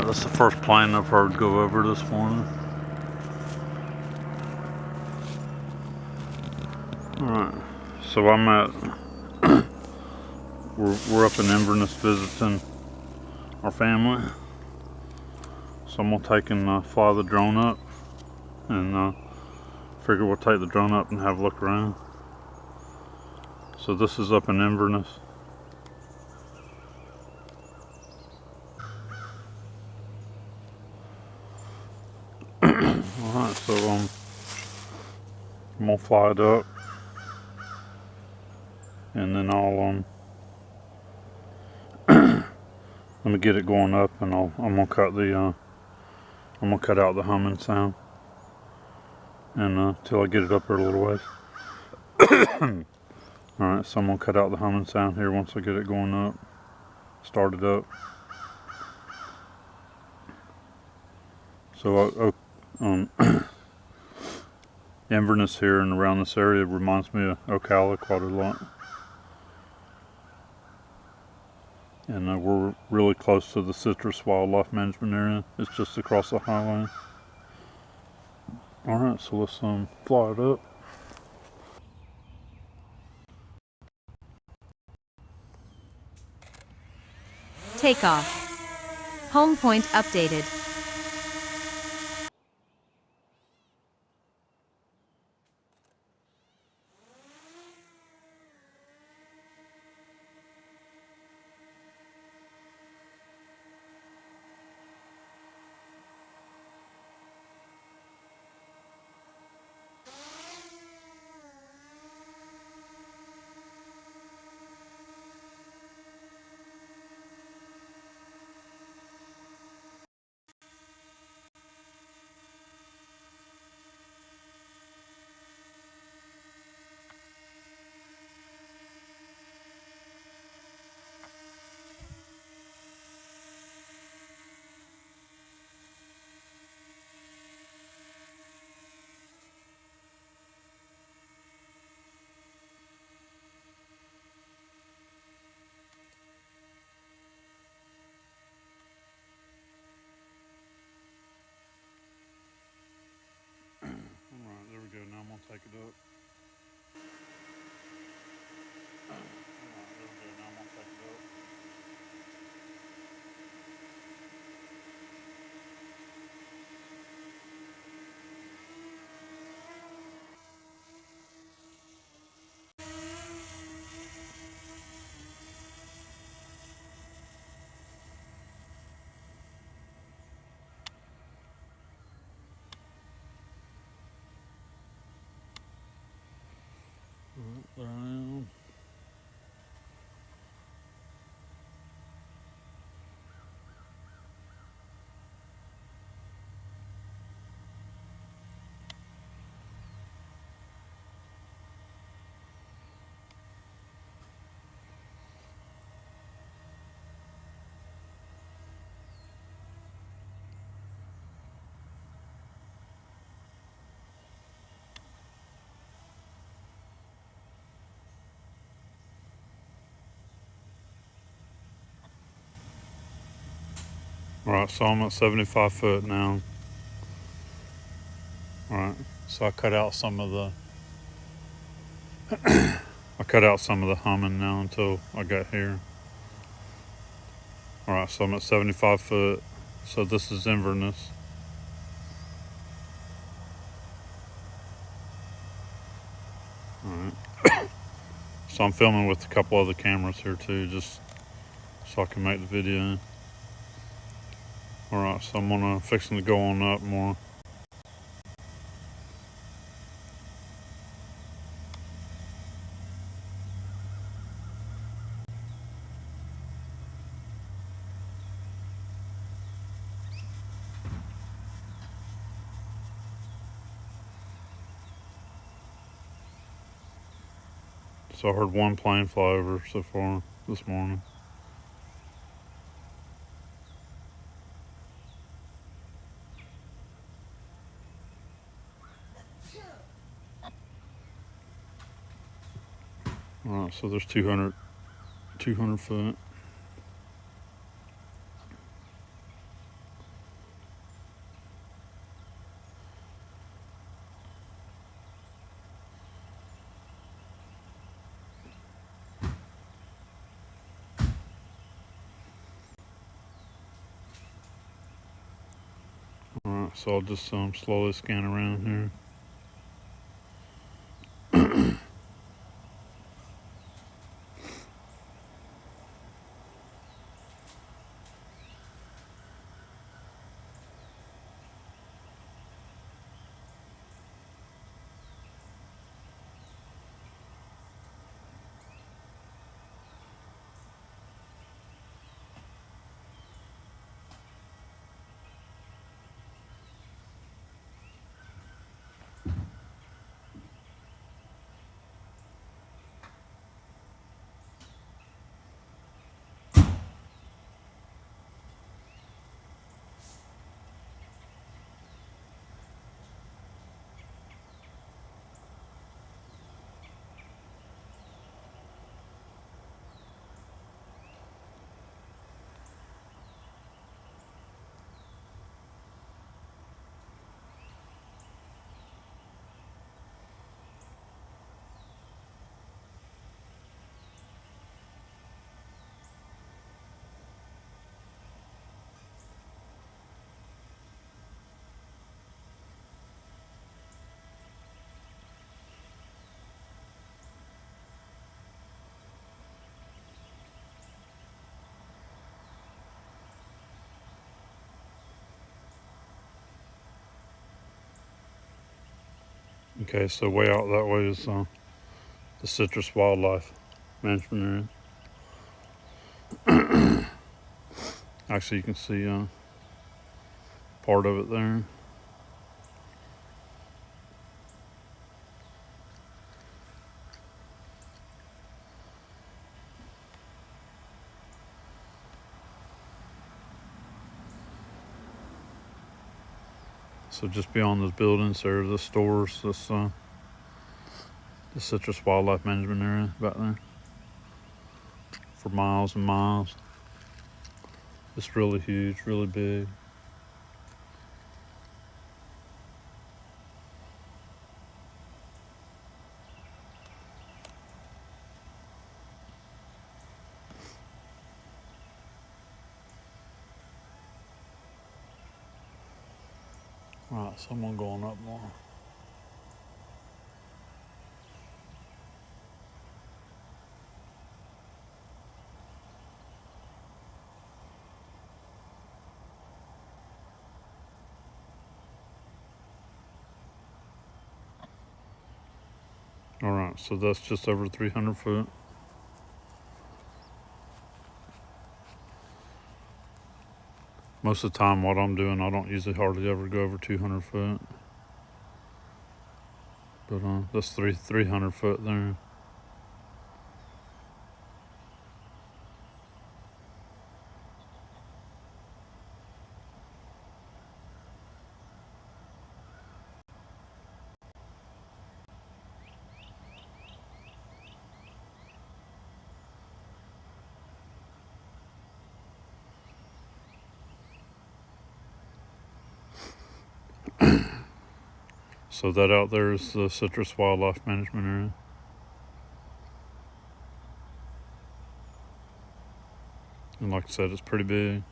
Alright, that's the first plane I've heard go over this morning. Alright, so I'm at, we're up in Inverness visiting our family. So I'm gonna take and fly the drone up and figure we'll take the drone up and have a look around. So this is up in Inverness. Alright, so I'm gonna fly it up and then I'll let me get it going up and I'm gonna cut out the humming sound and till I get it up there a little ways. Alright, so I'm gonna cut out the humming sound here once I get it going up, start it up. So Inverness here and around this area reminds me of Ocala quite a lot. And we're really close to the Citrus Wildlife Management Area. It's just across the highway. Alright, so let's fly it up. Takeoff. Home point updated. Alright, there we go. Now I'm gonna take it up. Alright, there we go. Now I'm gonna take it up. There I am. Alright, so I'm at 75 foot now. Alright, so I cut out some of the humming now until I got here. Alright, so I'm at 75 foot. So this is Inverness. Alright. So I'm filming with a couple other cameras here too, just so I can make the video. Alright, so I'm fixing to go on up more. So I heard one plane fly over so far this morning. Alright, so there's 200 foot. So I'll just slowly scan around here. Okay, so way out that way is the citrus wildlife management area. Actually, you can see part of it there. So just beyond those buildings, there are the stores. This the citrus wildlife management area back there for miles and miles. It's really huge, really big. Right, someone going up more. All right, so that's just over 300 foot. Most of the time what I'm doing, I don't usually hardly ever go over 200 foot. But that's 300 foot there. So that out there is the citrus wildlife management area. And like I said, it's pretty big,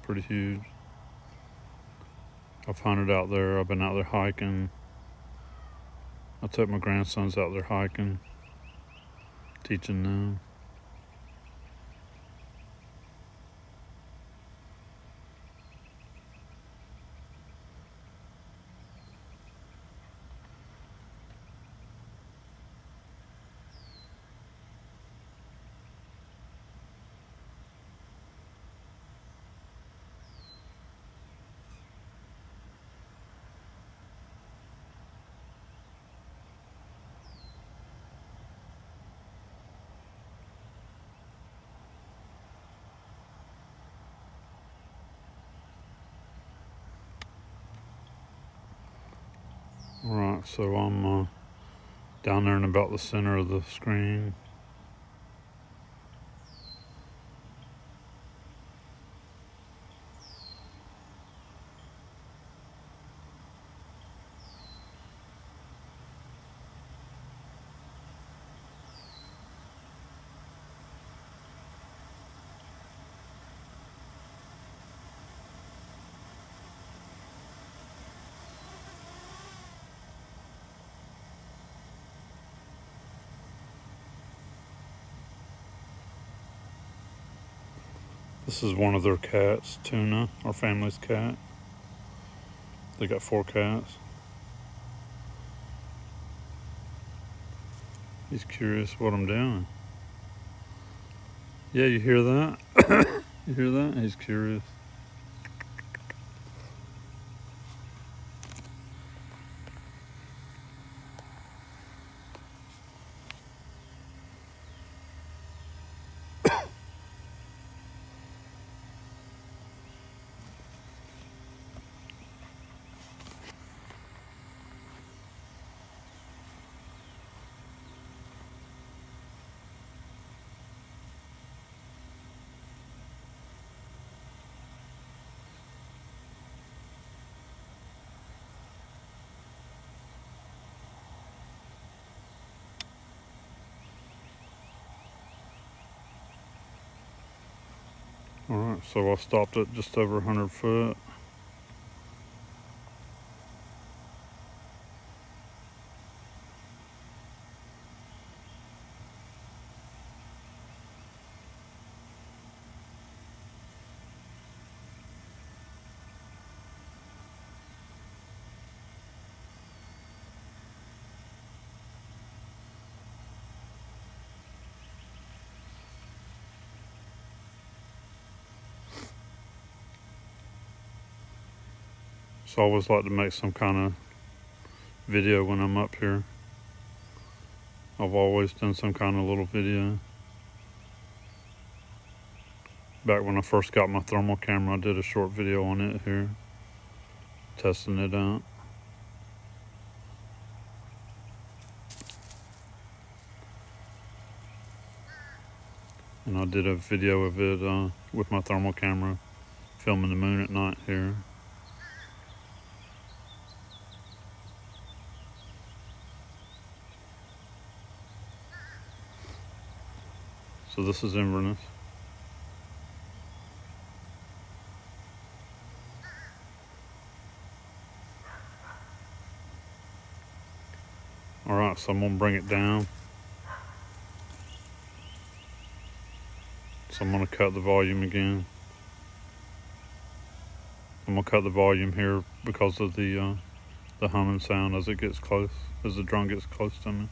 pretty huge. I've hunted out there. I've been out there hiking. I took my grandsons out there hiking, teaching them. Alright, so I'm down there in about the center of the screen. This is one of their cats, Tuna, our family's cat. They got 4 cats. He's curious what I'm doing. Yeah, you hear that? You hear that? He's curious. Alright, so I stopped at just over 100 foot. So I always like to make some kind of video when I'm up here. I've always done some kind of little video. Back when I first got my thermal camera, I did a short video on it here, testing it out. And I did a video of it with my thermal camera, filming the moon at night here. So this is Inverness. Alright, so I'm gonna bring it down. So I'm gonna cut the volume again. I'm gonna cut the volume here because of the humming sound as it gets close, as the drone gets close to me.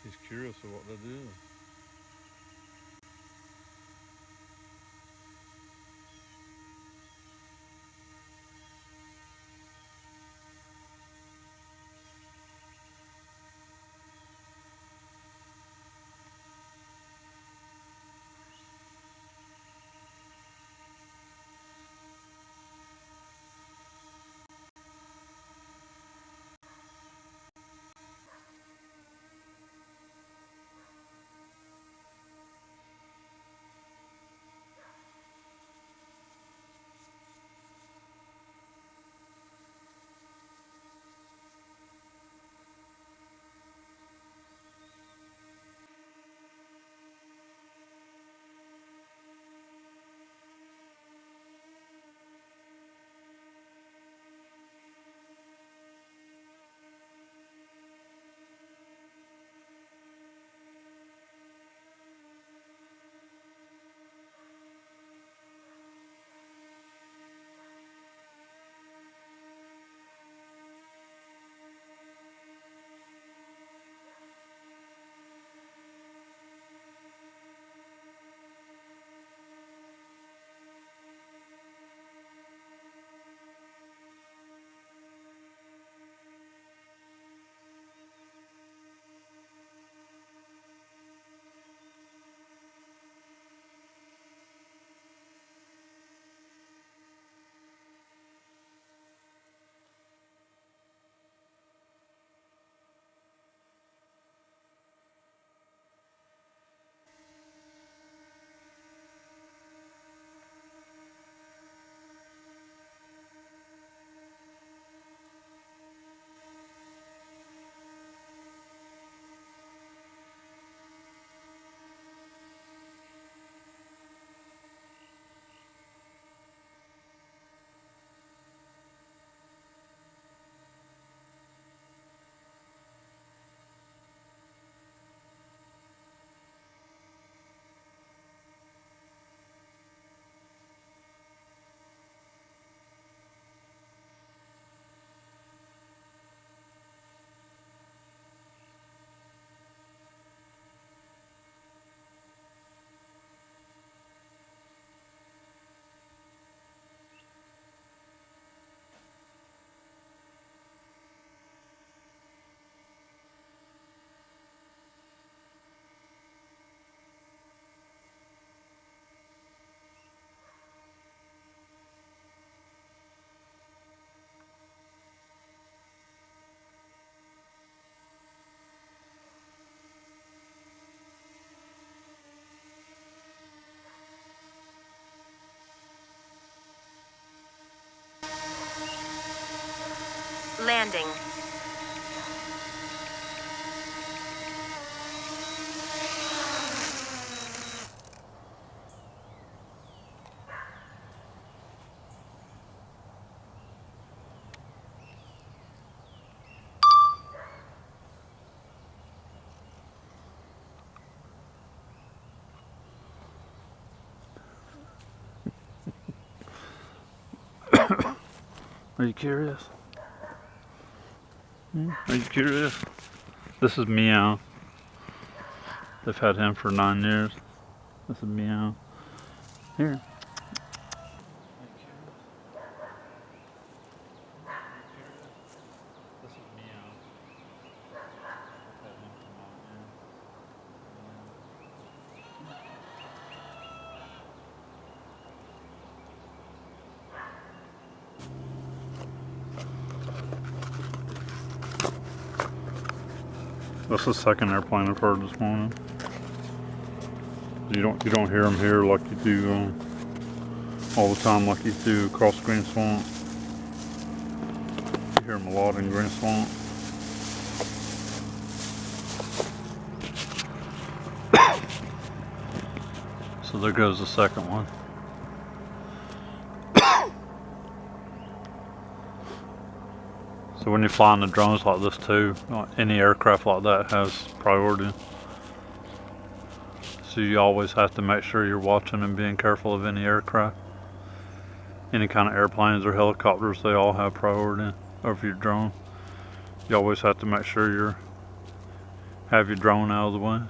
He's curious of what that is. landing. Are you curious? Are you curious? This is Meow. They've had him for 9 years. This is Meow. Here. This is Meow. They've had him for 9 years. That's the second airplane I've heard this morning. You don't hear them here like you do all the time, like you do across Green Swamp. You hear them a lot in Green Swamp. So there goes the second one. So when you're flying the drones like this too, any aircraft like that has priority. So you always have to make sure you're watching and being careful of any aircraft. Any kind of airplanes or helicopters, they all have priority over your drone. You always have to make sure you have your drone out of the way.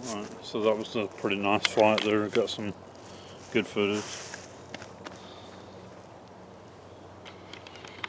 Alright, so that was a pretty nice flight there. Got some good footage.